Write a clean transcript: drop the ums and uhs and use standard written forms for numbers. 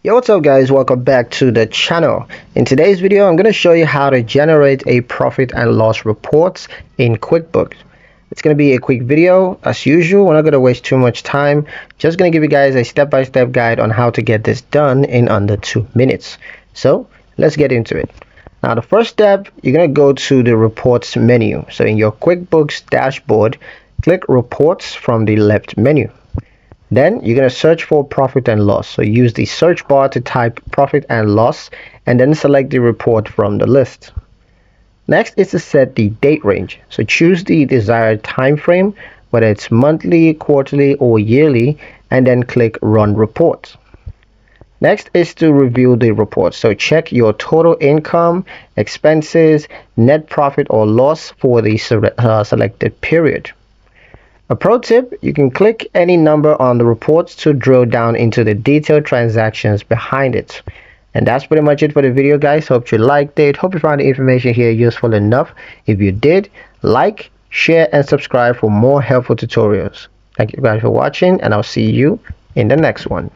Yo, what's up guys, welcome back to the channel. In today's video I'm going to show you how to generate a profit and loss reports in QuickBooks. It's going to be a quick video as usual. We're not going to waste too much time, just going to give you guys a step-by-step guide on how to get this done in under 2 minutes. So let's get into it. Now the first step, you're going to go to the reports menu. So in your QuickBooks dashboard, click reports from the left menu. Then you're going to search for profit and loss. So use the search bar to type profit and loss and then select the report from the list. Next is to set the date range. So choose the desired time frame, whether it's monthly, quarterly, or yearly, and then click run report. Next is to review the report. So check your total income, expenses, net profit or loss for the selected period. A pro tip, you can click any number on the reports to drill down into the detailed transactions behind it. And that's pretty much it for the video guys. Hope you liked it. Hope you found the information here useful enough. If you did, like, share and subscribe for more helpful tutorials. Thank you guys for watching and I'll see you in the next one.